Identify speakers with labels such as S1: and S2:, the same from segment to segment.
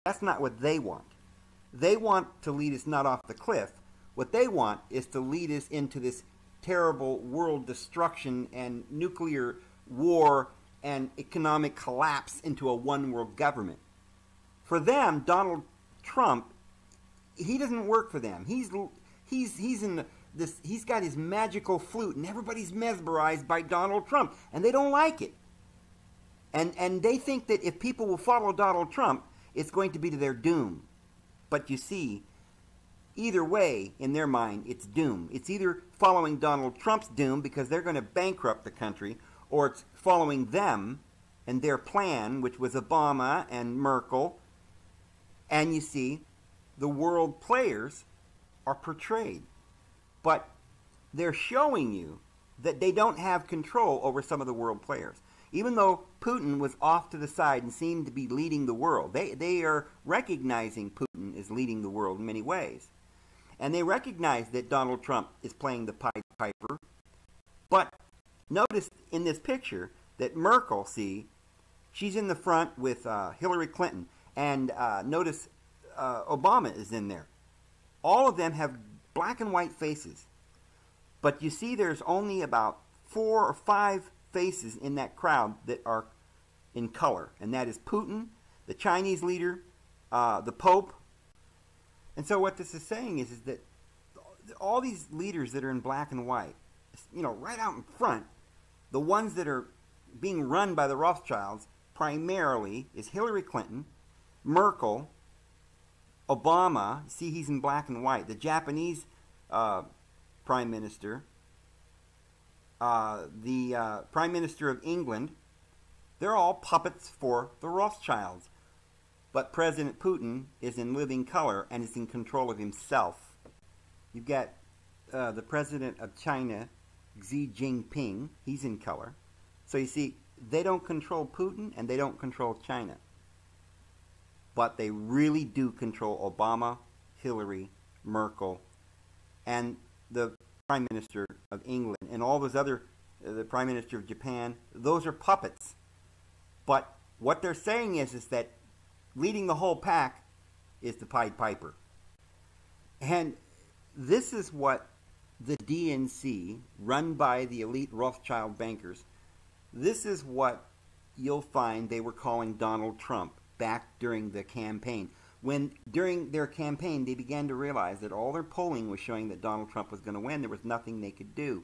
S1: That's not what they want. They want to lead us not off the cliff. What they want is to lead us into this terrible world destruction and nuclear war and economic collapse into a one world government. For them, Donald Trump, he doesn't work for them. He's in this. He's got his magical flute, and everybody's mesmerized by Donald Trump, and they don't like it. And they think that if people will follow Donald Trump, it's going to be to their doom. But you see, either way, in their mind, it's doom. It's either following Donald Trump's doom because they're going to bankrupt the country, or it's following them and their plan, which was Obama and Merkel. And you see, the world players are portrayed. But they're showing you that they don't have control over some of the world players. Even though Putin was off to the side and seemed to be leading the world, they are recognizing Putin is leading the world in many ways. And they recognize that Donald Trump is playing the Pied Piper. But notice in this picture that Merkel, see, she's in the front with Hillary Clinton. And notice Obama is in there. All of them have black and white faces. But you see there's only about 4 or 5 faces in that crowd that are in color. And that is Putin, the Chinese leader, the Pope. And so what this is saying is that all these leaders that are in black and white, you know, right out in front, the ones that are being run by the Rothschilds primarily is Hillary Clinton, Merkel, Obama, see he's in black and white, the Japanese Prime Minister, the Prime Minister of England. They're all puppets for the Rothschilds. But President Putin is in living color and is in control of himself. You've got the President of China, Xi Jinping. He's in color. So you see, they don't control Putin and they don't control China. But they really do control Obama, Hillary, Merkel, and the Prime Minister of England, and all those other, the Prime Minister of Japan. Those are puppets. But what they're saying is that leading the whole pack is the Pied Piper. And this is what the DNC, run by the elite Rothschild bankers, this is what you'll find they were calling Donald Trump back during the campaign. When during their campaign they began to realize that all their polling was showing that Donald Trump was going to win, there was nothing they could do.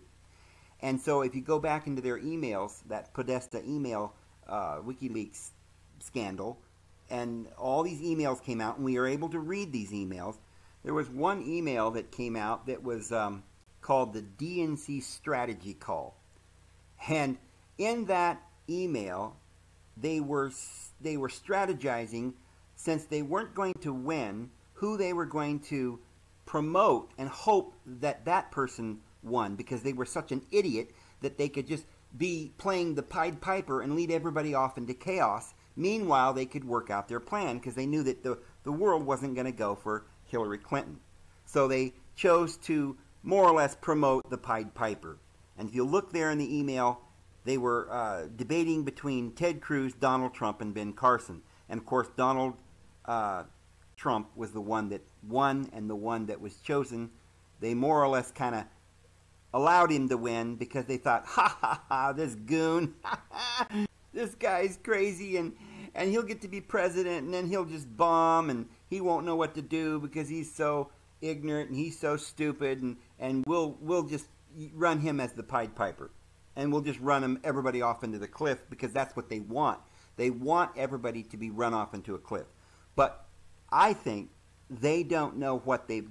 S1: And so if you go back into their emails, that Podesta email WikiLeaks scandal, and all these emails came out, and we were able to read these emails. There was one email that came out that was called the DNC strategy call. And in that email, they were strategizing, since they weren't going to win, who they were going to promote and hope that that person won, because they were such an idiot that they could just be playing the Pied Piper and lead everybody off into chaos. Meanwhile, they could work out their plan because they knew that the world wasn't going to go for Hillary Clinton. So they chose to more or less promote the Pied Piper. And if you look there in the email, they were debating between Ted Cruz, Donald Trump, and Ben Carson. And of course, Donald Trump was the one that won and the one that was chosen. They more or less kind of allowed him to win because they thought, ha ha ha, this goon, this guy's crazy, and he'll get to be president, and then he'll just bomb, and he won't know what to do because he's so ignorant and he's so stupid, and we'll just run him as the Pied Piper, and we'll just run everybody off into the cliff, because that's what they want. They want everybody to be run off into a cliff. But I think they don't know what they've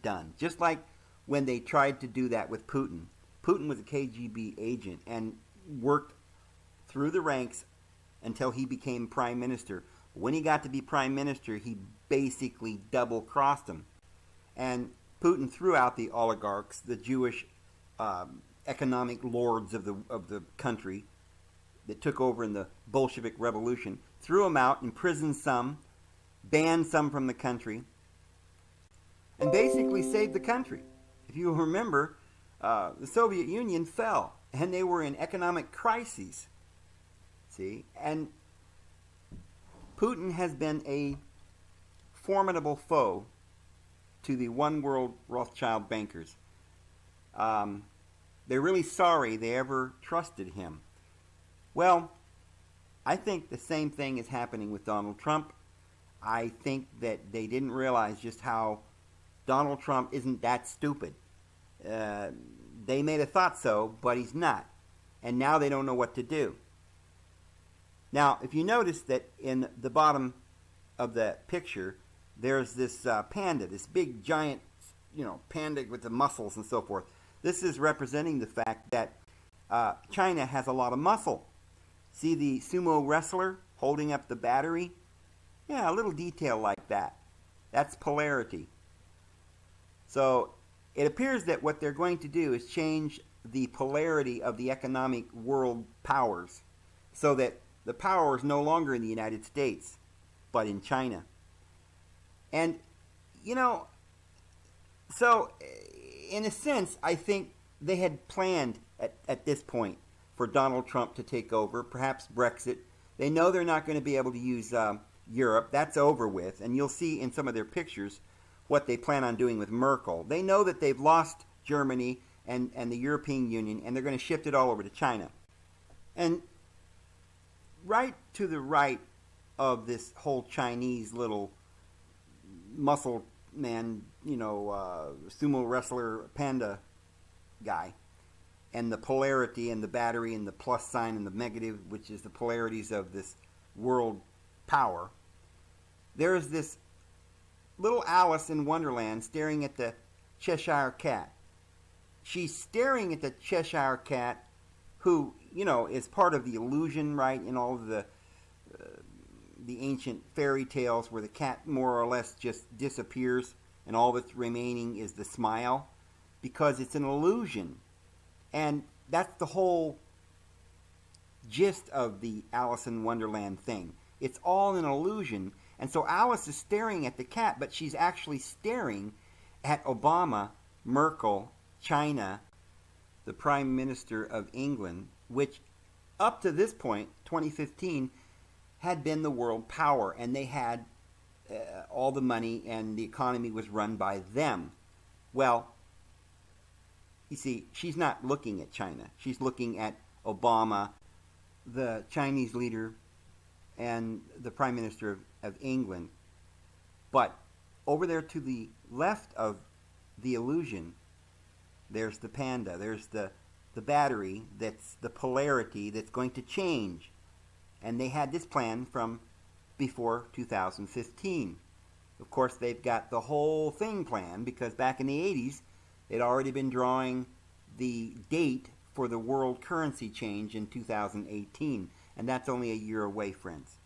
S1: done. Just like when they tried to do that with Putin. Putin was a KGB agent and worked through the ranks until he became prime minister. When he got to be prime minister, he basically double-crossed him. And Putin threw out the oligarchs, the Jewish economic lords of the country that took over in the Bolshevik Revolution, threw them out, imprisoned some, banned some from the country, and basically saved the country. If you remember, the Soviet Union fell, and they were in economic crises. See? And Putin has been a formidable foe to the one world Rothschild bankers. They're really sorry they ever trusted him. Well, I think the same thing is happening with Donald Trump. I think that they didn't realize just how Donald Trump isn't that stupid. They may have thought so, but he's not. And now they don't know what to do. Now, if you notice that in the bottom of the picture, there's this panda, this big giant, panda with the muscles and so forth. This is representing the fact that China has a lot of muscle. See the sumo wrestler holding up the battery? Yeah, a little detail like that. That's polarity. So it appears that what they're going to do is change the polarity of the economic world powers so that the power is no longer in the United States, but in China. And, so in a sense, I think they had planned at this point for Donald Trump to take over, perhaps Brexit. They know they're not going to be able to use Europe. That's over with. And you'll see in some of their pictures what they plan on doing with Merkel. They know that they've lost Germany and the European Union, and they're going to shift it all over to China. And right to the right of this whole Chinese little muscle man, sumo wrestler panda guy, and the polarity and the battery and the plus sign and the negative, which is the polarities of this world power, there is this little Alice in Wonderland staring at the Cheshire Cat. She's staring at the Cheshire Cat, who, is part of the illusion, right, in all of the ancient fairy tales where the cat more or less just disappears and all that's remaining is the smile, because it's an illusion. And that's the whole gist of the Alice in Wonderland thing. It's all an illusion. And so Alice is staring at the cat, but she's actually staring at Obama, Merkel, China, the Prime Minister of England, which up to this point, 2015, had been the world power, and they had all the money, and the economy was run by them. Well, you see, she's not looking at China. She's looking at Obama, the Chinese leader, and the Prime Minister of England. But over there to the left of the illusion, there's the panda. There's the battery, that's the polarity that's going to change. And they had this plan from before 2015. Of course, they've got the whole thing planned because back in the 80s, they'd already been drawing the date for the world currency change in 2018. And that's only a year away, friends.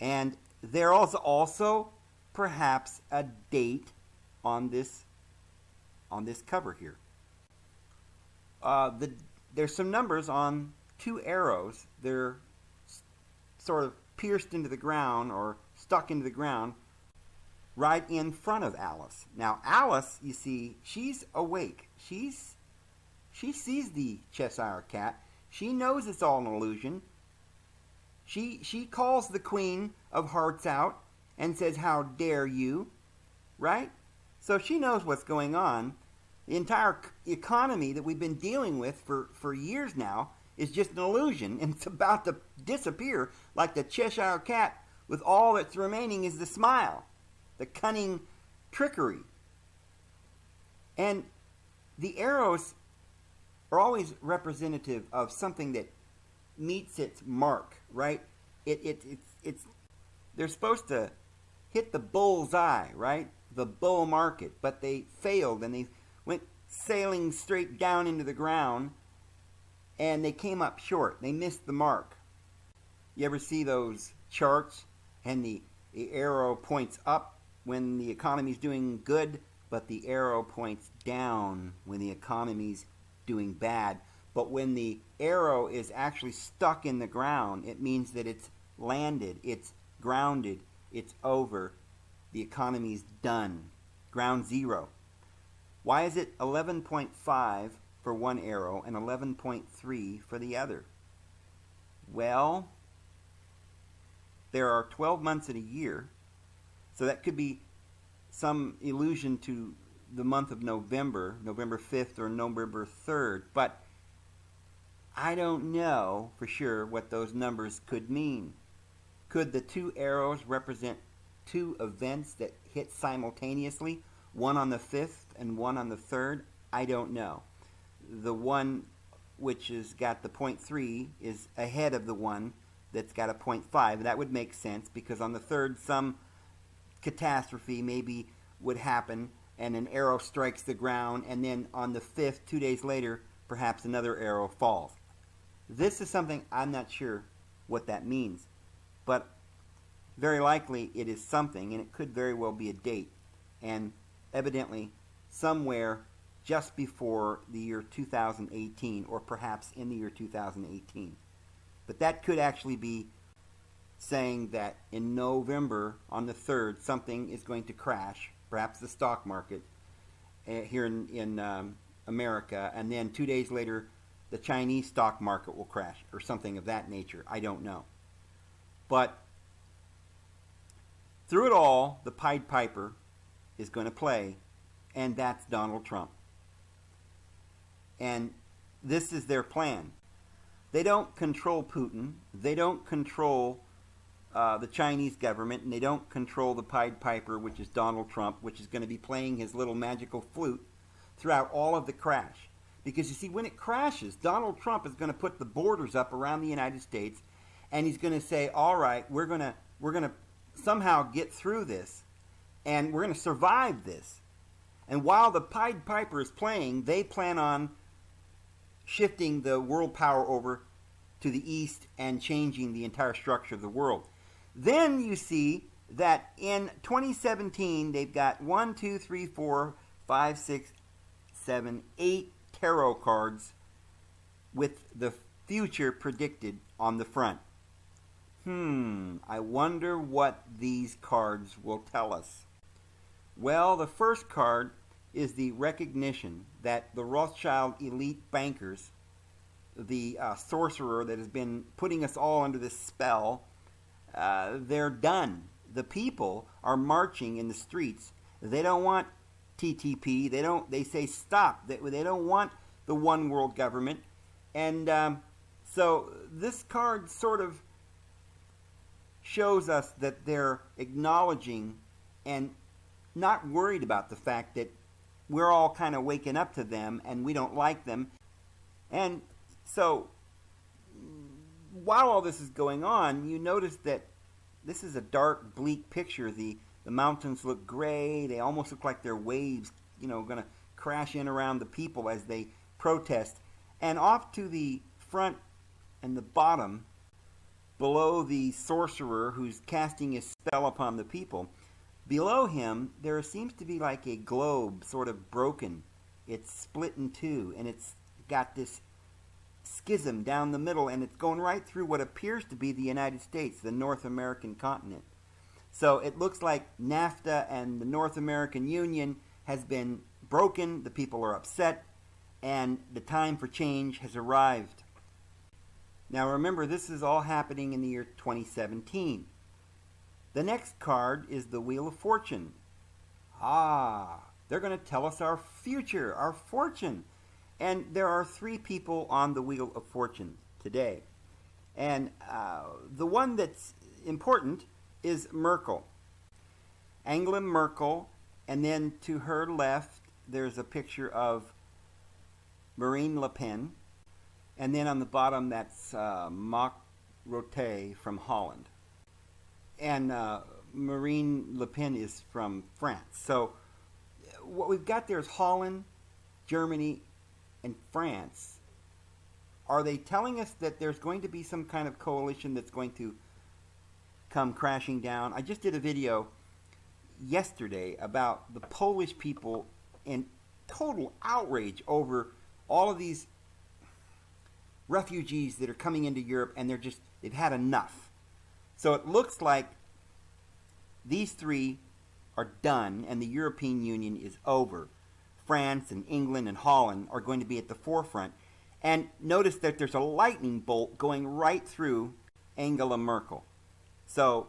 S1: And there is also perhaps a date on this cover here. There's some numbers on two arrows. They're sort of pierced into the ground or stuck into the ground right in front of Alice. Now Alice, you see, she's awake. She sees the Cheshire Cat. She knows it's all an illusion. She calls the Queen of Hearts out and says, "How dare you?" Right? So she knows what's going on. The entire economy that we've been dealing with for years now is just an illusion, and it's about to disappear like the Cheshire Cat, with all that's remaining is the smile, the cunning trickery. And the arrows are always representative of something that meets its mark, right? They're supposed to hit the bull's eye, right? The bull market, but they failed and they went sailing straight down into the ground and they came up short. They missed the mark. You ever see those charts and the arrow points up when the economy's doing good, but the arrow points down when the economy's doing bad? But when the arrow is actually stuck in the ground, it means that it's landed, it's grounded, it's over. The economy's done. Ground zero. Why is it 11.5 for one arrow and 11.3 for the other? Well, there are 12 months in a year, so that could be some allusion to the month of November, November 5th or November 3rd, but I don't know for sure what those numbers could mean. Could the two arrows represent two events that hit simultaneously, one on the 5th and one on the 3rd? I don't know. The one which has got the 0.3 is ahead of the one that's got a 0.5. That would make sense because on the 3rd some catastrophe maybe would happen and an arrow strikes the ground, and then on the 5th, 2 days later, perhaps another arrow falls. This is something I'm not sure what that means, but very likely it is something, and it could very well be a date, and evidently somewhere just before the year 2018, or perhaps in the year 2018. But that could actually be saying that in November, on the 3rd, something is going to crash, perhaps the stock market here in America, and then 2 days later, the Chinese stock market will crash, or something of that nature. I don't know. But through it all, the Pied Piper is going to play, and that's Donald Trump. And this is their plan. They don't control Putin. They don't control the Chinese government, and they don't control the Pied Piper, which is Donald Trump, which is going to be playing his little magical flute throughout all of the crash. Because you see, when it crashes, Donald Trump is going to put the borders up around the United States, and he's going to say, all right, we're going to somehow get through this, and we're going to survive this. And while the Pied Piper is playing, they plan on shifting the world power over to the east and changing the entire structure of the world. Then you see that in 2017, they've got 1, 2, 3, 4, 5, 6, 7, 8 tarot cards with the future predicted on the front. I wonder what these cards will tell us. Well, the first card is the recognition that the Rothschild elite bankers, the sorcerer that has been putting us all under this spell, they're done. The people are marching in the streets. They don't want TTP. They say stop. They don't want the one world government. And so this card sort of shows us that they're acknowledging and not worried about the fact that we're all kind of waking up to them and we don't like them. And so while all this is going on, you notice that this is a dark, bleak picture. The mountains look gray. They almost look like they're waves, going to crash in around the people as they protest. And off to the front and the bottom, below the sorcerer who's casting his spell upon the people, below him there seems to be like a globe sort of broken. It's split in two, and it's got this schism down the middle, and it's going right through what appears to be the United States, the North American continent. So it looks like NAFTA and the North American Union has been broken. The people are upset, and the time for change has arrived. Now remember, this is all happening in the year 2017. The next card is the Wheel of Fortune. They're going to tell us our future, our fortune. And there are 3 people on the Wheel of Fortune today. And the one that's important is Merkel. Angela Merkel, and then to her left there's a picture of Marine Le Pen. And then on the bottom, that's Mark Rutte from Holland. And Marine Le Pen is from France. So what we've got there is Holland, Germany, and France. Are they telling us that there's going to be some kind of coalition that's going to come crashing down? I just did a video yesterday about the Polish people in total outrage over all of these refugees that are coming into Europe, and they've had enough. So it looks like these 3 are done and the European Union is over. France and England and Holland are going to be at the forefront. And notice that there's a lightning bolt going right through Angela Merkel. So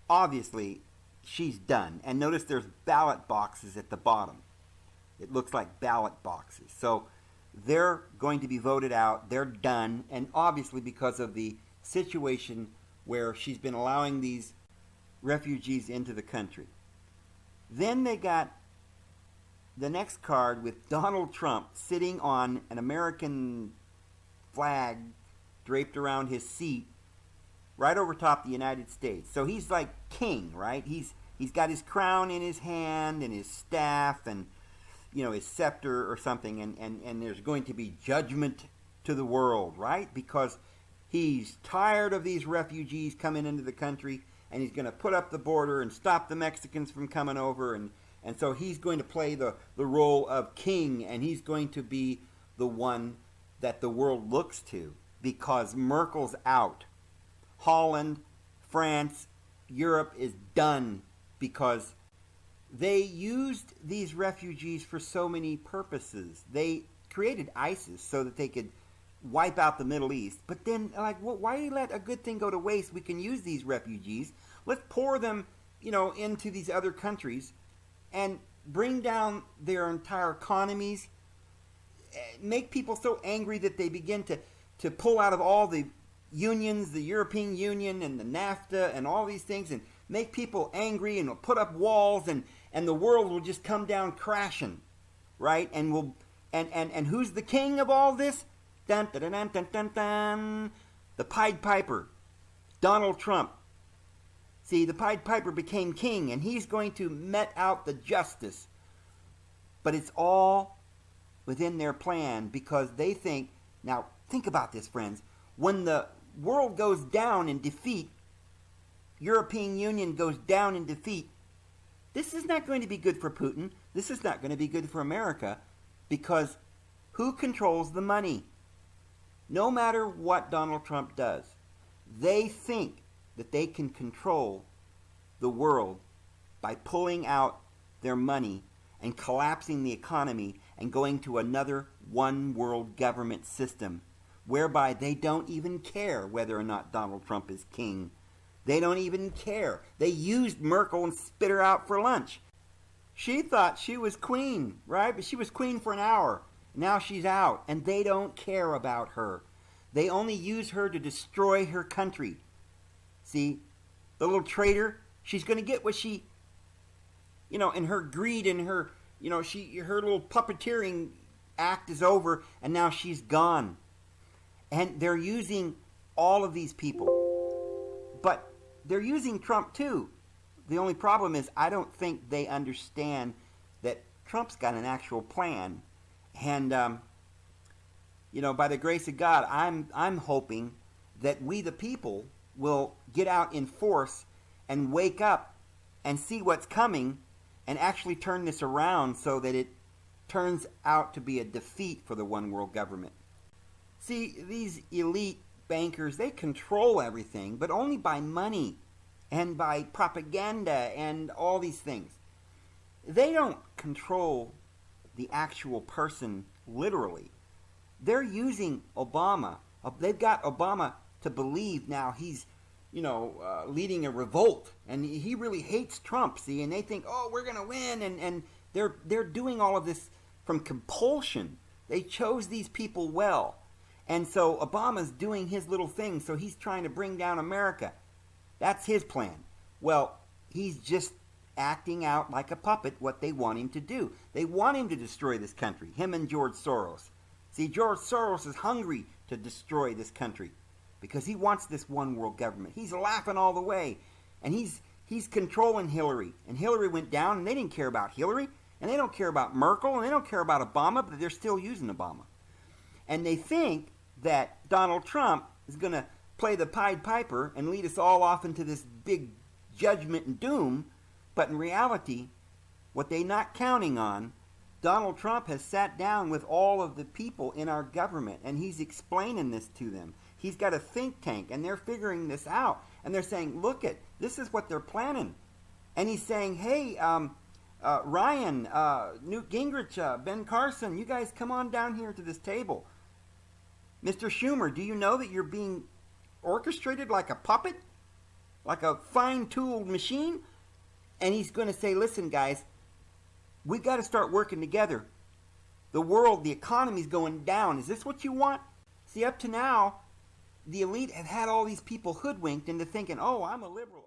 S1: obviously she's done. And notice there's ballot boxes at the bottom. It looks like ballot boxes. So they're going to be voted out. They're done. And obviously because of the situation where she's been allowing these refugees into the country. Then they got the next card with Donald Trump sitting on an American flag draped around his seat right over top the United States. So he's like king, right? He's got his crown in his hand and his staff and, you know, his scepter or something, and there's going to be judgment to the world, right? Because he's tired of these refugees coming into the country, and he's going to put up the border and stop the Mexicans from coming over, and so he's going to play the role of king, and he's going to be the one that the world looks to because Merkel's out. Holland, France, Europe is done because they used these refugees for so many purposes. They created ISIS so that they could wipe out the Middle East. But then, like, why let a good thing go to waste? We can use these refugees. Let's pour them, you know, into these other countries and bring down their entire economies, make people so angry that they begin to pull out of all the unions, the European Union and the NAFTA and all these things, and make people angry and put up walls, and the world will just come down crashing, right? And who's the king of all this? Dun, dun, dun, dun, dun, dun. The Pied Piper, Donald Trump. See, the Pied Piper became king, and he's going to mete out the justice. But it's all within their plan because they think, now think about this, friends, when the world goes down in defeat, European Union goes down in defeat, this is not going to be good for Putin. This is not going to be good for America because who controls the money? No matter what Donald Trump does, they think that they can control the world by pulling out their money and collapsing the economy and going to another one world government system whereby they don't even care whether or not Donald Trump is king. They don't even care. They used Merkel and spit her out for lunch. She thought she was queen, right? But she was queen for an hour. Now she's out, and they don't care about her. They only use her to destroy her country. See, the little traitor, she's going to get what she, you know, and her greed and her, you know, her little puppeteering act is over, and now she's gone. And they're using all of these people. But they're using Trump too. The only problem is I don't think they understand that Trump's got an actual plan. And, you know, by the grace of God, I'm hoping that we the people will get out in force and wake up and see what's coming and actually turn this around so that it turns out to be a defeat for the one world government. See, these elite bankers, they control everything, but only by money and by propaganda and all these things. They don't control the actual person literally. They're using Obama. They've got Obama to believe now he's, you know, leading a revolt, and he really hates Trump, see, and they think, oh, we're going to win, and they're doing all of this from compulsion. They chose these people well. And so Obama's doing his little thing, so he's trying to bring down America. That's his plan. Well, he's just acting out like a puppet what they want him to do. They want him to destroy this country, him and George Soros. See, George Soros is hungry to destroy this country because he wants this one world government. He's laughing all the way, and he's controlling Hillary. And Hillary went down, and they didn't care about Hillary, and they don't care about Merkel, and they don't care about Obama, but they're still using Obama. And they think that Donald Trump is going to play the Pied Piper and lead us all off into this big judgment and doom. But in reality, what they're not counting on, Donald Trump has sat down with all of the people in our government, and he's explaining this to them. He's got a think tank, and they're figuring this out. And they're saying, look it, this is what they're planning. And he's saying, hey, Ryan, Newt Gingrich, Ben Carson, you guys come on down here to this table. Mr. Schumer, do you know that you're being orchestrated like a puppet? like a fine-tooled machine, and he's going to say, listen, guys, we got to start working together. The world, the economy's going down. Is this what you want? See, up to now, the elite have had all these people hoodwinked into thinking, oh, I'm a liberal.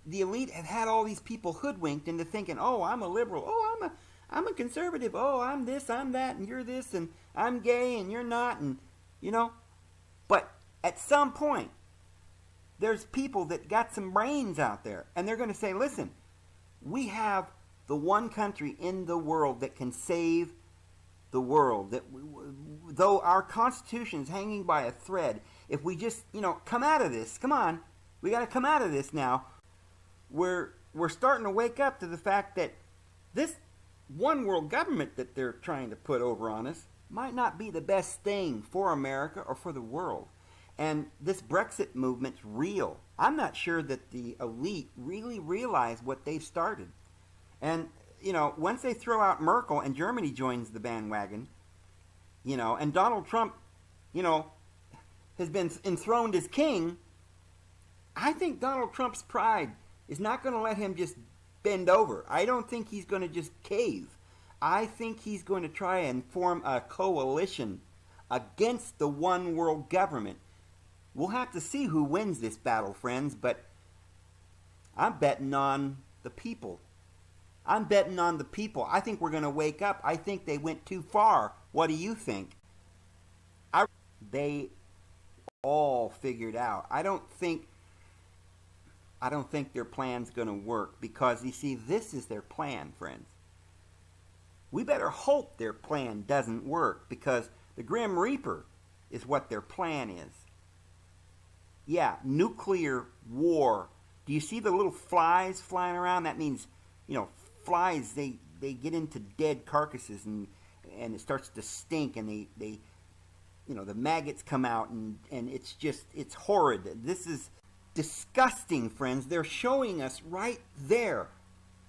S1: The elite have had all these people hoodwinked into thinking, oh, I'm a liberal, oh, I'm a conservative, oh, I'm this, I'm that, and you're this, and I'm gay, and you're not, and, you know. But at some point, there's people that got some brains out there, and they're going to say, listen, we have the one country in the world that can save the world. That though our Constitution is hanging by a thread, if we just, come out of this, come on, we got to come out of this now. We're starting to wake up to the fact that this one world government that they're trying to put over on us might not be the best thing for America or for the world. And this Brexit movement's real. I'm not sure that the elite really realize what they've started. And, once they throw out Merkel and Germany joins the bandwagon, and Donald Trump, has been enthroned as king, I think Donald Trump's pride is not going to let him just bend over. I don't think he's going to just cave. I think he's going to try and form a coalition against the one world government. We'll have to see who wins this battle, friends, but I'm betting on the people. I'm betting on the people. I think we're going to wake up. I think they went too far. What do you think? They all figured out. I don't think their plan's going to work, because, you see, this is their plan, friends. We better hope their plan doesn't work, because the Grim Reaper is what their plan is. Yeah, nuclear war. Do you see the little flies flying around? That means, flies, they get into dead carcasses, and it starts to stink, and they the maggots come out, and it's horrid. This is disgusting, friends. They're showing us right there.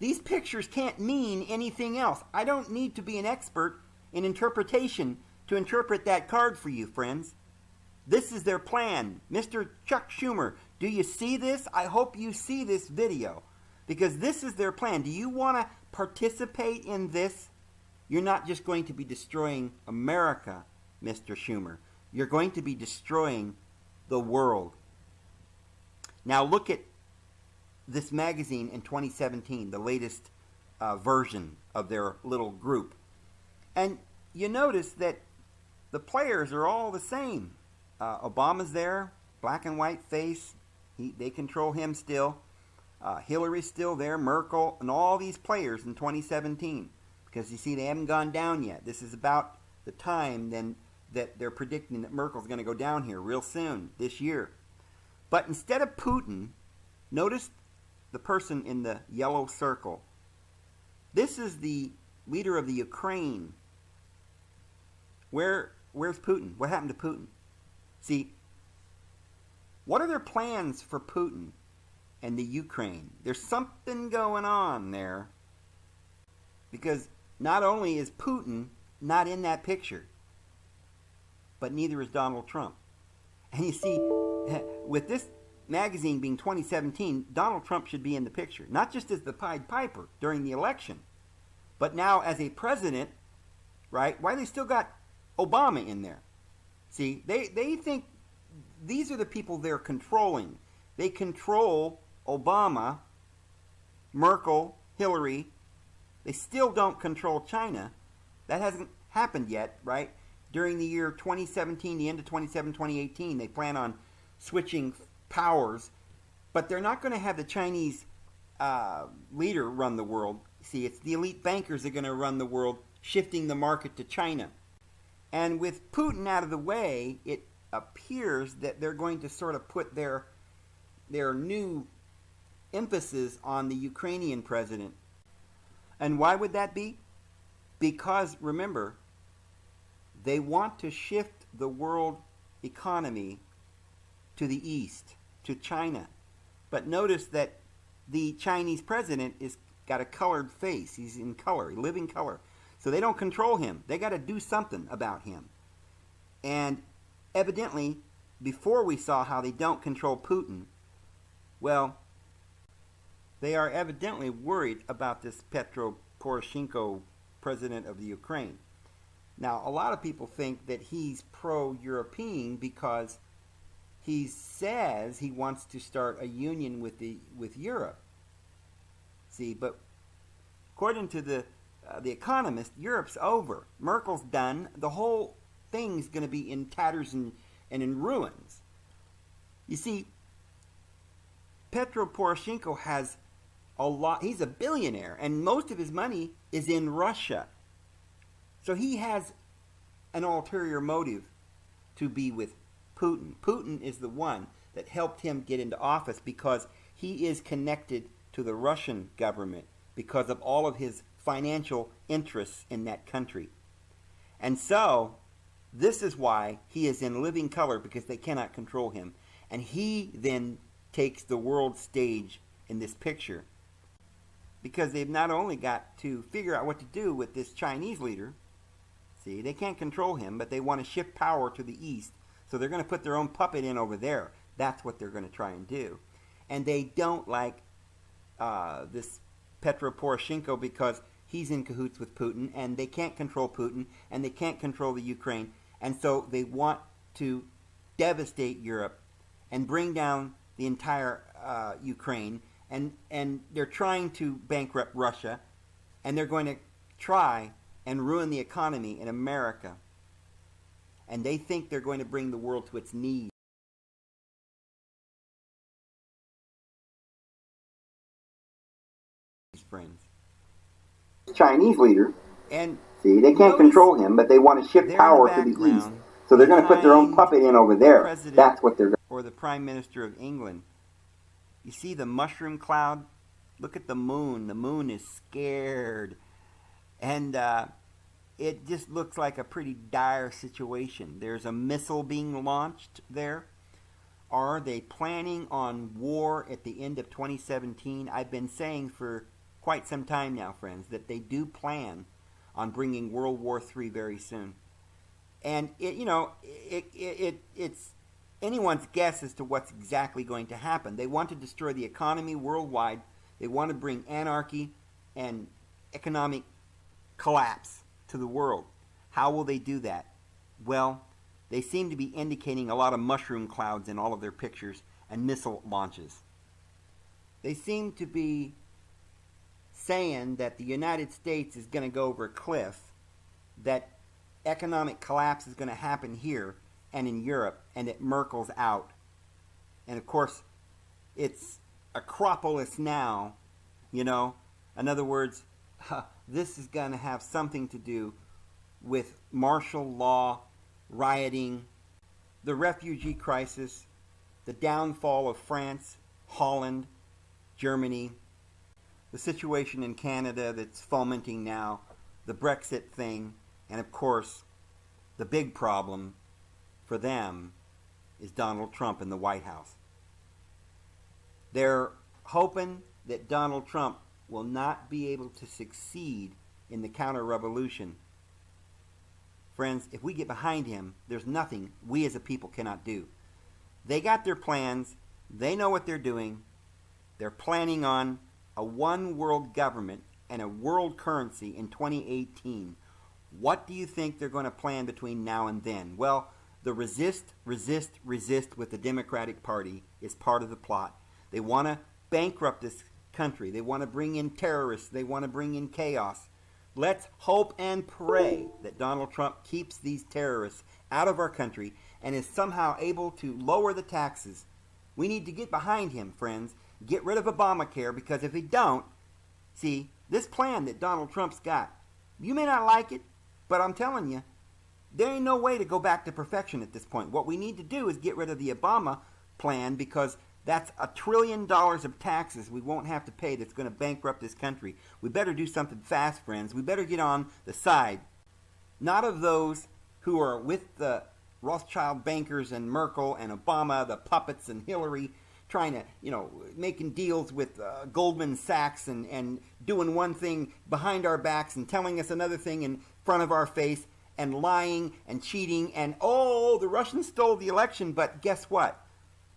S1: These pictures can't mean anything else. I don't need to be an expert in interpretation to interpret that card for you, friends. This is their plan. Mr. Chuck Schumer, do you see this? I hope you see this video, because this is their plan. Do you want to participate in this? You're not just going to be destroying America, Mr. Schumer. You're going to be destroying the world. Now look at this magazine in 2017, the latest version of their little group. And you notice that the players are all the same. Obama's there, black and white face. They control him still. Hillary's still there, Merkel, and all these players in 2017. Because you see, they haven't gone down yet. This is about the time then that they're predicting that Merkel's going to go down here real soon, this year. But instead of Putin, notice the person in the yellow circle. This is the leader of the Ukraine. Where's Putin? What happened to Putin? See, what are their plans for Putin and the Ukraine? There's something going on there, because not only is Putin not in that picture, but neither is Donald Trump. And you see, with this magazine being 2017, Donald Trump should be in the picture. Not just as the Pied Piper during the election, but now as a president, right? Why they still got Obama in there? See, they think these are the people they're controlling. They control Obama, Merkel, Hillary. They still don't control China. That hasn't happened yet, right? During the year 2017, the end of 2018, they plan on switching powers, but they're not going to have the Chinese leader run the world. See, it's the elite bankers that are going to run the world, shifting the market to China. And with Putin out of the way, it appears that they're going to sort of put their their new emphasis on the Ukrainian president. And why would that be? Because, remember, they want to shift the world economy to the east, to China. But notice that the Chinese president is got a colored face. He's in color, living color. So they don't control him. They got to do something about him. And evidently, before we saw how they don't control Putin, well, they are evidently worried about this Petro Poroshenko, president of the Ukraine. Now, a lot of people think that he's pro-European because he says he wants to start a union with Europe. See, but according to the Economist, Europe's over. Merkel's done. The whole thing's going to be in tatters and in ruins. You see, Petro Poroshenko has a lot. He's a billionaire, and most of his money is in Russia. So he has an ulterior motive to be with Putin. Putin is the one that helped him get into office because he is connected to the Russian government because of all of his financial interests in that country. And so, this is why he is in living color, because they cannot control him. And he then takes the world stage in this picture. Because they've not only got to figure out what to do with this Chinese leader, see, they can't control him, but they want to shift power to the east. So they're going to put their own puppet in over there. That's what they're going to try and do. And they don't like this Petro Poroshenko because he's in cahoots with Putin, and they can't control Putin, and they can't control the Ukraine. And so they want to devastate Europe and bring down the entire Ukraine. And they're trying to bankrupt Russia, and they're going to try and ruin the economy in America. And they think they're going to bring the world to its knees. Friends. Chinese leader, and see, they can't control him, but they want to shift power to the east. So they're going to put their own puppet in over there. That's what they're going to do. Or the Prime Minister of England. You see the mushroom cloud? Look at the moon. The moon is scared. And it just looks like a pretty dire situation. There's a missile being launched there. Are they planning on war at the end of 2017? I've been saying for quite some time now, friends, that they do plan on bringing World War III very soon. And, it's anyone's guess as to what's exactly going to happen. They want to destroy the economy worldwide. They want to bring anarchy and economic collapse to the world. How will they do that? Well, they seem to be indicating a lot of mushroom clouds in all of their pictures and missile launches. They seem to be saying that the United States is going to go over a cliff, that economic collapse is going to happen here and in Europe, and that Merkel's out. And of course, it's Acropolis now, In other words, this is going to have something to do with martial law, rioting, the refugee crisis, the downfall of France, Holland, Germany, the situation in Canada that's fomenting now, the Brexit thing, and of course, the big problem for them is Donald Trump in the White House. They're hoping that Donald Trump will not be able to succeed in the counter-revolution. Friends, if we get behind him, there's nothing we as a people cannot do. They got their plans. They know what they're doing. They're planning on a one world government and a world currency in 2018. What do you think they're going to plan between now and then? Well, the resist with the Democratic Party is part of the plot. They want to bankrupt this country. They want to bring in terrorists. They want to bring in chaos. Let's hope and pray that Donald Trump keeps these terrorists out of our country and is somehow able to lower the taxes. We need to get behind him, friends. Get rid of Obamacare, because if he don't, see, this plan that Donald Trump's got, you may not like it, but I'm telling you, there ain't no way to go back to perfection at this point. What we need to do is get rid of the Obama plan, because That's $1 trillion of taxes we won't have to pay that's going to bankrupt this country. We better do something fast, friends. We better get on the side, not of those who are with the Rothschild bankers and Merkel and Obama, the puppets, and Hillary, trying to, making deals with Goldman Sachs and doing one thing behind our backs and telling us another thing in front of our face and lying and cheating and, oh, the Russians stole the election, but guess what?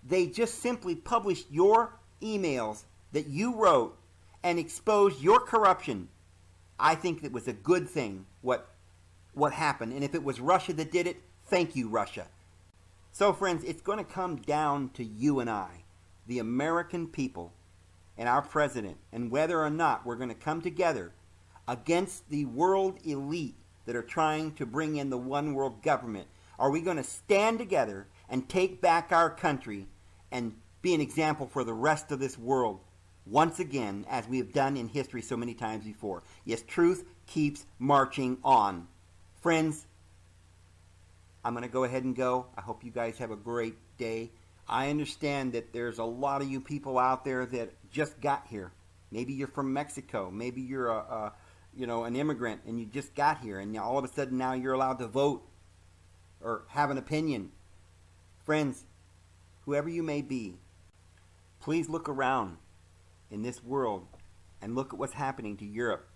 S1: They just simply published your emails that you wrote and exposed your corruption. I think it was a good thing what happened. And if it was Russia that did it, thank you, Russia. So, friends, it's going to come down to you and I, the American people, and our president, and whether or not we're going to come together against the world elite that are trying to bring in the one world government. Are we going to stand together and take back our country and be an example for the rest of this world once again, as we have done in history so many times before? Yes, truth keeps marching on. Friends, I'm going to go ahead and go. I hope you guys have a great day. I understand that there's a lot of you people out there that just got here. Maybe you're from Mexico. Maybe you're an immigrant and you just got here, and all of a sudden now you're allowed to vote or have an opinion. Friends, whoever you may be, please look around in this world and look at what's happening to Europe.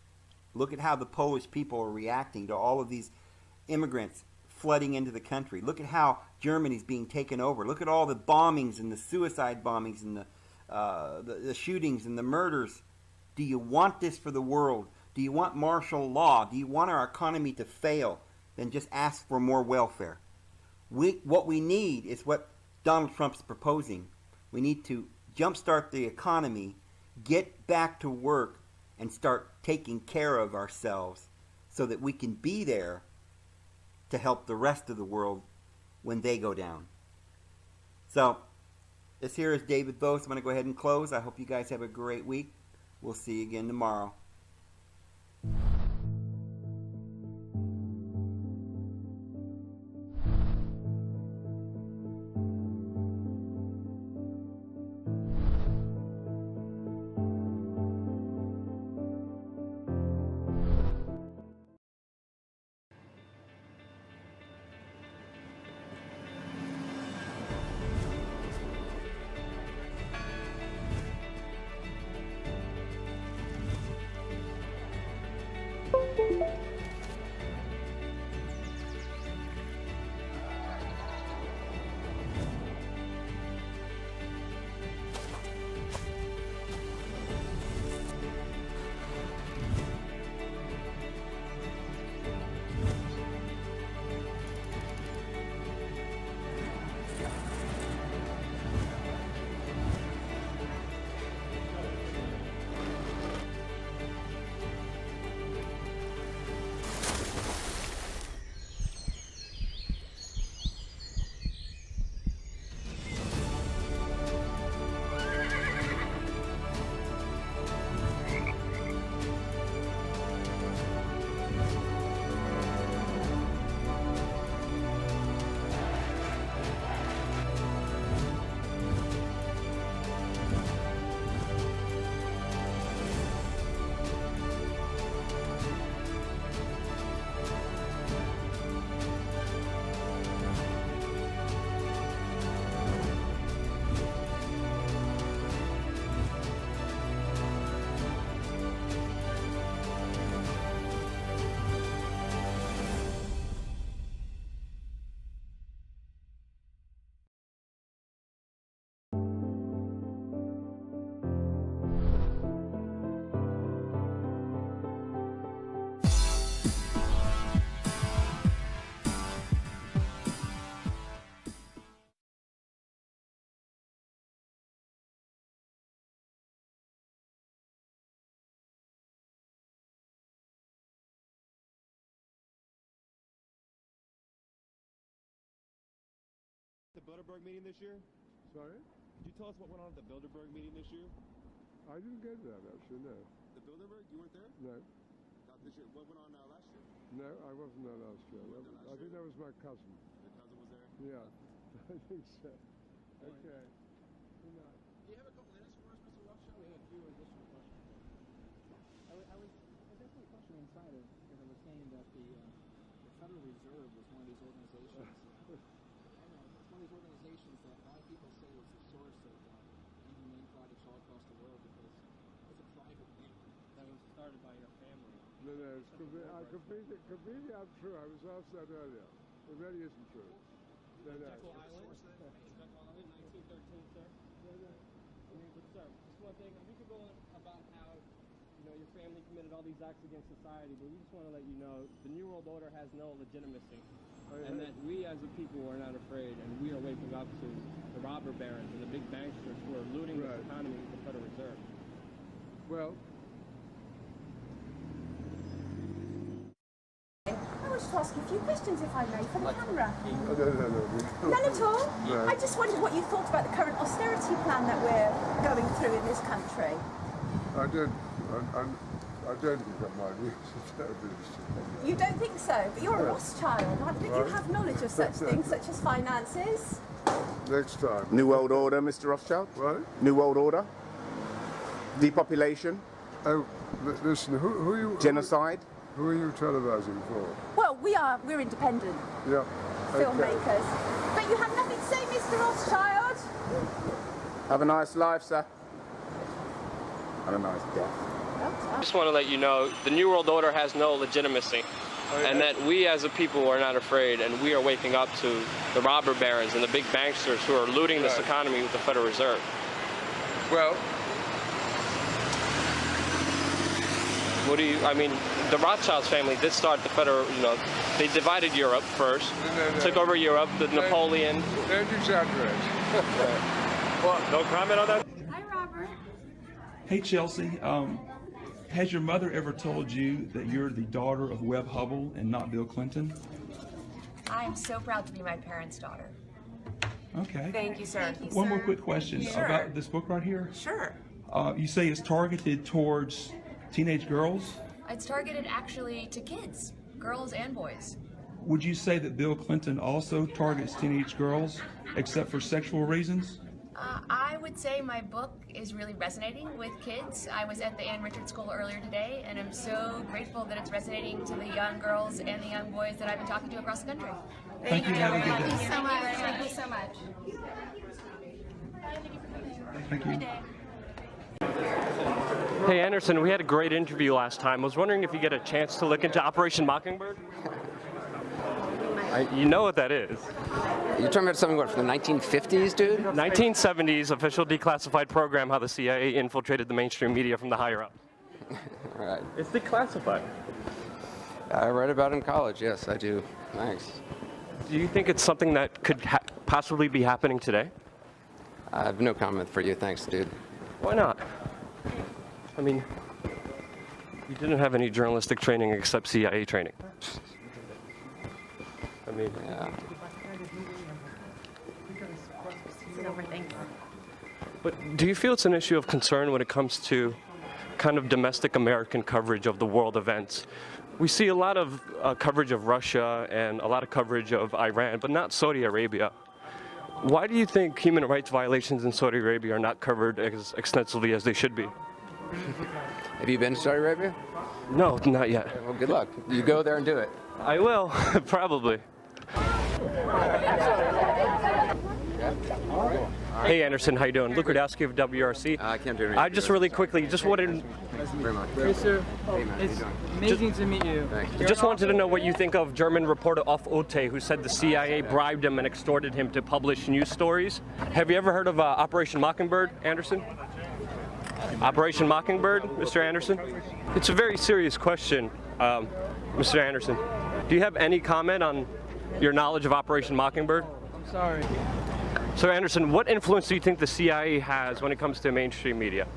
S1: Look at how the Polish people are reacting to all of these immigrants flooding into the country. Look at how Germany's being taken over. Look at all the bombings and the suicide bombings and the shootings and the murders. Do you want this for the world? Do you want martial law? Do you want our economy to fail? Then just ask for more welfare. What we need is what Donald Trump's proposing. We need to jumpstart the economy, get back to work, and start taking care of ourselves so that we can be there to help the rest of the world when they go down. So, this here is David Bose. I'm going to go ahead and close. I hope you guys have a great week. We'll see you again tomorrow.
S2: The Bilderberg meeting this year?
S3: Sorry?
S2: Could you tell us what went on at the Bilderberg meeting this year?
S3: I didn't go to that actually, no.
S2: The Bilderberg? You weren't there?
S3: No.
S2: Not this year. What went on last year?
S3: No, I wasn't there last year.
S2: You weren't there last
S3: I think
S2: year?
S3: that was my cousin.
S2: Your cousin was there?
S3: Yeah, I think so. Okay. Good night.
S4: Financial Insider, and it was saying that the Federal Reserve was one of these organizations. I know, it's one of these organizations that a lot of people say is the source of ending main projects all across the world because it's a private bank that was started by your family.
S3: No, it's completely untrue. I was asked that earlier. It really isn't true. No, no.
S4: Jekyll Island? Jekyll Island, 1913, sir?
S3: No, no.
S4: I mean, but sir, just one thing, we could go on about how, you know, your family committed all these acts against society, but we just want to let you know the New World Order has no legitimacy, and that we as a people are not afraid, and we are waking up to the robber barons and the big banksters who are looting this economy with the Federal Reserve.
S3: Well,
S5: I wish to ask you a few questions, if I may, for the camera.
S3: no.
S5: None at all?
S3: No.
S5: I just wondered what you thought about the current austerity plan that we're going through in this country.
S3: I don't think that my views are terribly.
S5: You don't think so? But you're a Rothschild. I think you have knowledge of such things, such as finances.
S3: Next time.
S6: New World Order, Mr. Rothschild?
S3: Right?
S6: New World Order? Depopulation?
S3: Oh, listen, who are you...
S6: Genocide?
S3: Who are you televising for?
S5: Well, we're independent
S3: Yeah.
S5: filmmakers. But you have nothing to say, Mr. Rothschild?
S6: Have a nice life, sir. Have a nice death.
S4: I just want to let you know the New World Order has no legitimacy, and that we as a people are not afraid, and we are waking up to the robber barons and the big banksters who are looting this economy with the Federal Reserve.
S3: Well...
S4: What do you, I mean, the Rothschilds family did start the federal, you know, they divided Europe first, took over Europe, the Napoleon.
S3: Don't exaggerate.
S4: Well, no comment on that?
S5: Hi, Robert.
S7: Hey, Chelsea. Has your mother ever told you that you're the daughter of Webb Hubbell and not Bill Clinton?
S8: I am so proud to be my parents' daughter.
S7: Okay.
S8: Thank you, sir.
S7: One more quick question about this book right here.
S8: Sure.
S7: You say it's targeted towards teenage girls.
S8: It's targeted actually to kids, girls and boys.
S7: Would you say that Bill Clinton also targets teenage girls, except for sexual reasons?
S8: I would say my book is really resonating with kids. I was at the Ann Richards School earlier today, and I'm so grateful that it's resonating to the young girls and the young boys that I've been talking to across the country.
S7: Thank you. Have a good day.
S5: So much. Thank you so much.
S7: Thank you.
S4: Hey, Anderson, we had a great interview last time. I was wondering if you get a chance to look into Operation Mockingbird? You know what that is.
S9: You're talking about something, what, from the 1950s, dude?
S4: 1970s official declassified program, how the CIA infiltrated the mainstream media from the higher up.
S9: Right.
S4: It's declassified.
S9: I read about it in college, yes, I do. Thanks.
S4: Do you think it's something that could possibly be happening today?
S9: I have no comment for you, thanks, dude.
S4: Why not? I mean, you didn't have any journalistic training except CIA training. I mean,
S9: Yeah.
S4: But do you feel it's an issue of concern when it comes to kind of domestic American coverage of the world events? We see a lot of coverage of Russia and a lot of coverage of Iran, but not Saudi Arabia. Why do you think human rights violations in Saudi Arabia are not covered as extensively as they should be?
S9: Have you been to Saudi Arabia?
S4: No, not yet.
S9: Well, good luck. You go there and do it.
S4: I will, probably. Hey Anderson, how you doing? Luke Radowski of WRC.
S9: I can't do anything.
S4: I just really quickly just wanted
S9: Very much.
S4: Hey, sir.
S9: Hey, man,
S4: It's
S9: how you doing?
S4: amazing to meet you.
S9: Thank you.
S4: Just wanted to know what you think of German reporter Off Ote, who said the CIA bribed him and extorted him to publish news stories. Have you ever heard of Operation Mockingbird, Anderson? Operation Mockingbird, Mr. Anderson? It's a very serious question, Mr. Anderson. Do you have any comment on your knowledge of Operation Mockingbird?
S10: I'm sorry.
S4: So Anderson, what influence do you think the CIA has when it comes to mainstream media?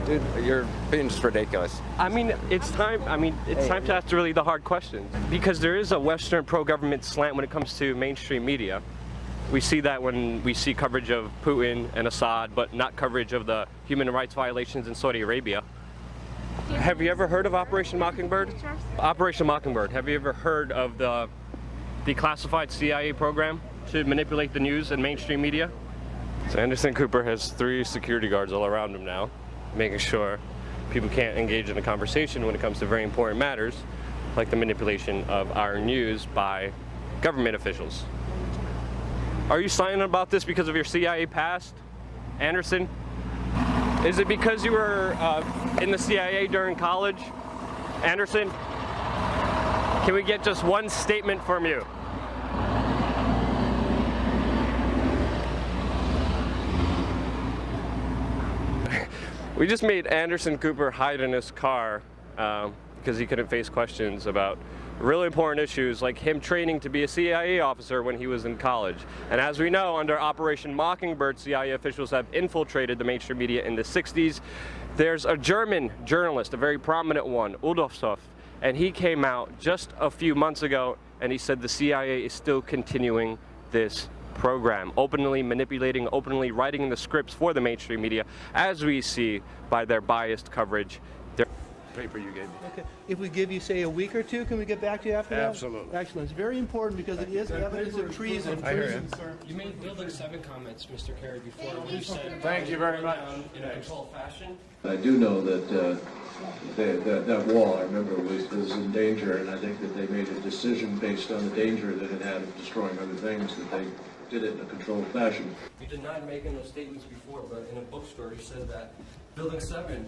S9: Dude, you're being just ridiculous.
S4: I mean, it's time. It's time to ask really the hard questions, because there is a Western pro-government slant when it comes to mainstream media. We see that when we see coverage of Putin and Assad, but not coverage of the human rights violations in Saudi Arabia. Have you ever heard of Operation Mockingbird? Operation Mockingbird. Have you ever heard of the declassified CIA program to manipulate the news and mainstream media? So Anderson Cooper has 3 security guards all around him now, making sure people can't engage in a conversation when it comes to very important matters, like the manipulation of our news by government officials. Are you silent about this because of your CIA past, Anderson? Is it because you were in the CIA during college, Anderson? Can we get just one statement from you? We just made Anderson Cooper hide in his car because he couldn't face questions about really important issues like him training to be a CIA officer when he was in college. And as we know, under Operation Mockingbird, CIA officials have infiltrated the mainstream media in the 60s. There's a German journalist, a very prominent one, Udolfshoff, and he came out just a few months ago and he said the CIA is still continuing this program, openly manipulating, openly writing the scripts for the mainstream media, as we see by their biased coverage.
S10: Paper you gave me.
S11: Okay. If we give you, say, a week or two, can we get back to you after that?
S10: Absolutely.
S11: Excellent. It's very important because it is evidence of treason.
S10: I hear you.
S4: You made Building 7 comments, Mr. Kari, before when you said
S10: Thank you very much.
S4: In a controlled fashion.
S12: I do know that that wall, I remember, was in danger, and I think that they made a decision based on the danger that it had of destroying other things, that they did it in a controlled fashion.
S4: You denied making those statements before, but in a bookstore you said that Building 7,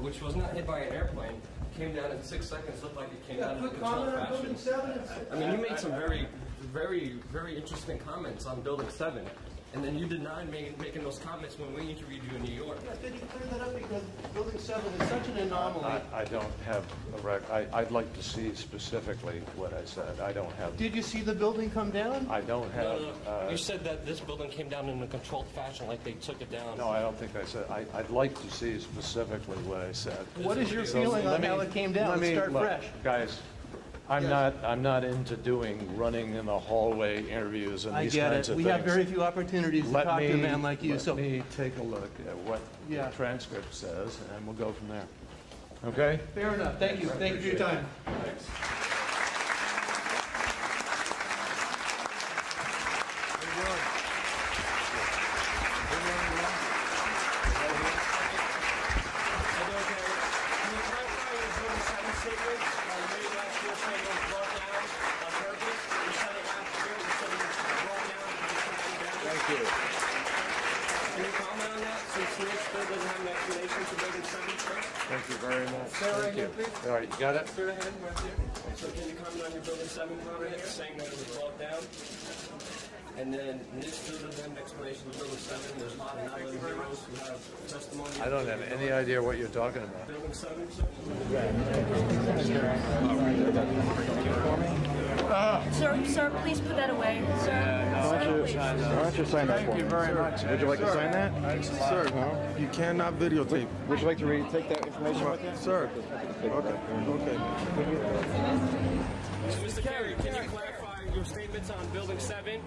S4: which was not hit by an airplane, came down in 6 seconds, looked like it came down in a controlled fashion. I mean, you made some very interesting comments on Building 7. And then you denied making those comments when we interviewed you in New York.
S11: Yeah, did you clear that up because Building 7 is such an anomaly?
S10: I don't have a record. I'd like to see specifically what I said. I don't have.
S11: Did you see the building come down?
S10: I don't have.
S4: No. You said that this building came down in a controlled fashion, like they took it down.
S10: No, I don't think I said. I'd like to see specifically what I said.
S11: What is your feeling on how it came down? Let's start fresh.
S10: Guys. I'm not into running in the hallway interviews and these kinds of things.
S11: We have very few opportunities to talk to a man like you.
S10: Let me take a look at what the transcript says, and we'll go from there. Okay?
S11: Fair enough. Thank you. Thank you for your time.
S10: Thanks. Thank you very much. Thank you. All right, you got it?
S4: So can you comment on your Building 7 comment, saying that it was brought down? And then next to the explanation of Building 7, there's not 11 heroes who have testimony.
S10: I don't have any idea what you're talking about.
S4: Building 7?
S8: Sir, please put that away. Sir,
S13: Why don't you sign that for me?
S10: Thank you very much.
S13: Would you like to sign that?
S14: Sir, you cannot videotape.
S13: Would you like to take that information with you?
S14: Sir. Okay.
S4: So, Mr. Kari, can you clarify your statements on Building 7?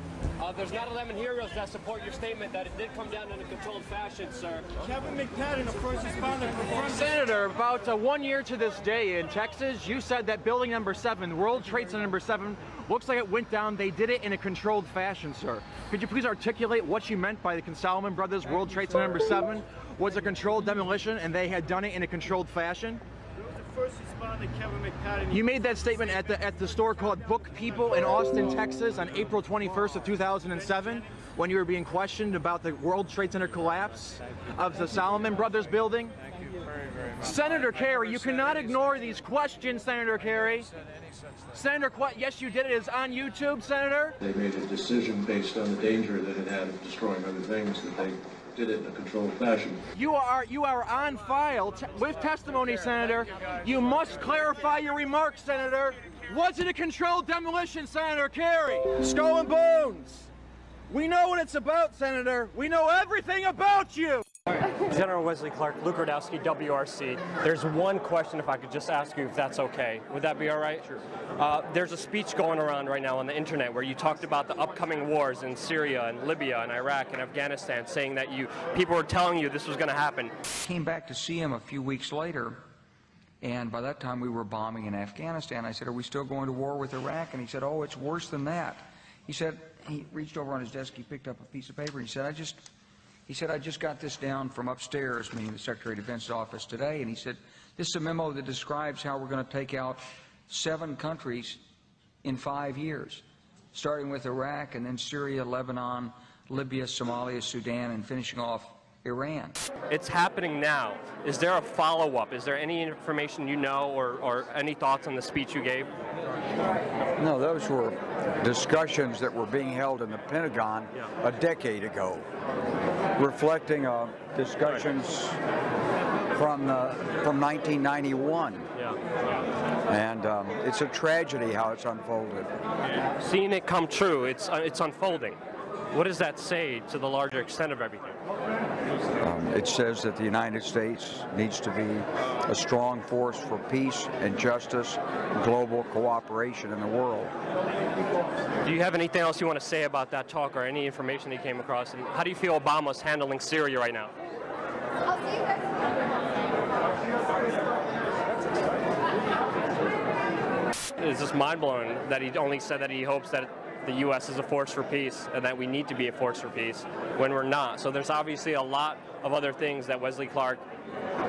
S4: There's not 11 heroes that support your statement that it did come down in a controlled fashion, sir.
S15: Kevin McPadden, a first responder, confirmed.
S16: Senator, about 1 year to this day in Texas, you said that building number 7, World Trade Center number 7, looks like it went down. They did it in a controlled fashion, sir. Could you please articulate what you meant by the Salomon Brothers World Trade Center number 7 was a controlled demolition and they had done it in a controlled fashion?
S15: First responder Kevin McPadden.
S16: You made that statement at the store called Book People in Austin, Texas on April 21st of 2007 when you were being questioned about the World Trade Center collapse of the Salomon Brothers building.
S10: Thank you very much.
S16: Senator Kari, you cannot ignore these questions, Senator Kari. Senator, yes, you did it. It's on YouTube, Senator.
S12: They made a decision based on the danger that it had of destroying other things, that they did it in a controlled fashion.
S16: You are on file with testimony, Senator. You must clarify your remarks, Senator. Was it a controlled demolition, Senator Kari? Skull and Bones. We know what it's about, Senator. We know everything about you.
S4: General Wesley Clark, Luke Radowski, WRC. There's one question, if I could just ask you if that's okay. Would that be all right? Sure. There's a speech going around right now on the internet where you talked about the upcoming wars in Syria and Libya and Iraq and Afghanistan, saying that people were telling you this was going to happen.
S17: Came back to see him a few weeks later, and by that time we were bombing in Afghanistan. I said, "Are we still going to war with Iraq?" And he said, "Oh, it's worse than that." He said, he reached over on his desk, he picked up a piece of paper, and he said, He said, I just got this down from upstairs, meaning the Secretary of Defense's office today, and he said, this is a memo that describes how we're going to take out 7 countries in 5 years, starting with Iraq and then Syria, Lebanon, Libya, Somalia, Sudan, and finishing off Iran.
S4: It's happening now. Is there a follow-up? Is there any information you know or any thoughts on the speech you gave?
S18: No, those were discussions that were being held in the Pentagon a decade ago, reflecting discussions from 1991. And it's a tragedy how it's unfolded.
S4: Seeing it come true, it's unfolding. What does that say to the larger extent of everything?
S18: It says that the United States needs to be a strong force for peace and justice, global cooperation in the world.
S4: Do you have anything else you want to say about that talk or any information that you came across? And how do you feel Obama's handling Syria right now?
S5: I'll see you guys.
S4: It's just mind-blowing that he only said that he hopes that the U.S. is a force for peace and that we need to be a force for peace when we're not. So there's obviously a lot of other things that Wesley Clark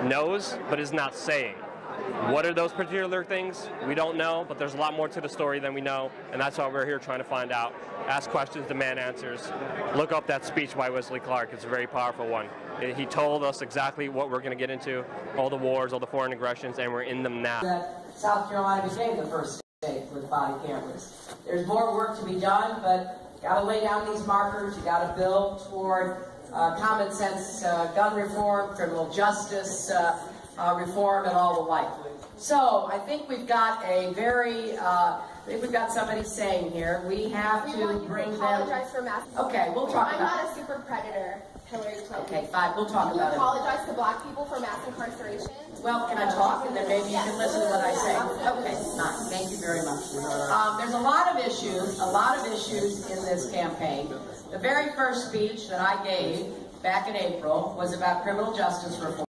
S4: knows but is not saying. What are those particular things? We don't know, but there's a lot more to the story than we know, and that's why we're here trying to find out. Ask questions, demand answers. Look up that speech by Wesley Clark. It's a very powerful one. He told us exactly what we're going to get into, all the wars, all the foreign aggressions, and we're in them now.
S19: That South Carolina became the first state with body cameras. There's more work to be done, but you got to lay down these markers. You got to build toward common sense gun reform, criminal justice reform, and all the like. So I think we've got a very, we've got somebody saying here, we have to bring them.
S5: Apologize for mass.
S19: Okay, we'll talk
S5: I'm
S19: about
S5: not a super predator, Hillary Clinton.
S19: Okay, fine, we'll talk about it.
S5: You apologize to black people for mass incarceration.
S19: Well, can I talk, and then maybe you can listen to what I say? Okay, fine. Thank you very much. There's a lot of issues in this campaign. The very first speech that I gave back in April was about criminal justice reform.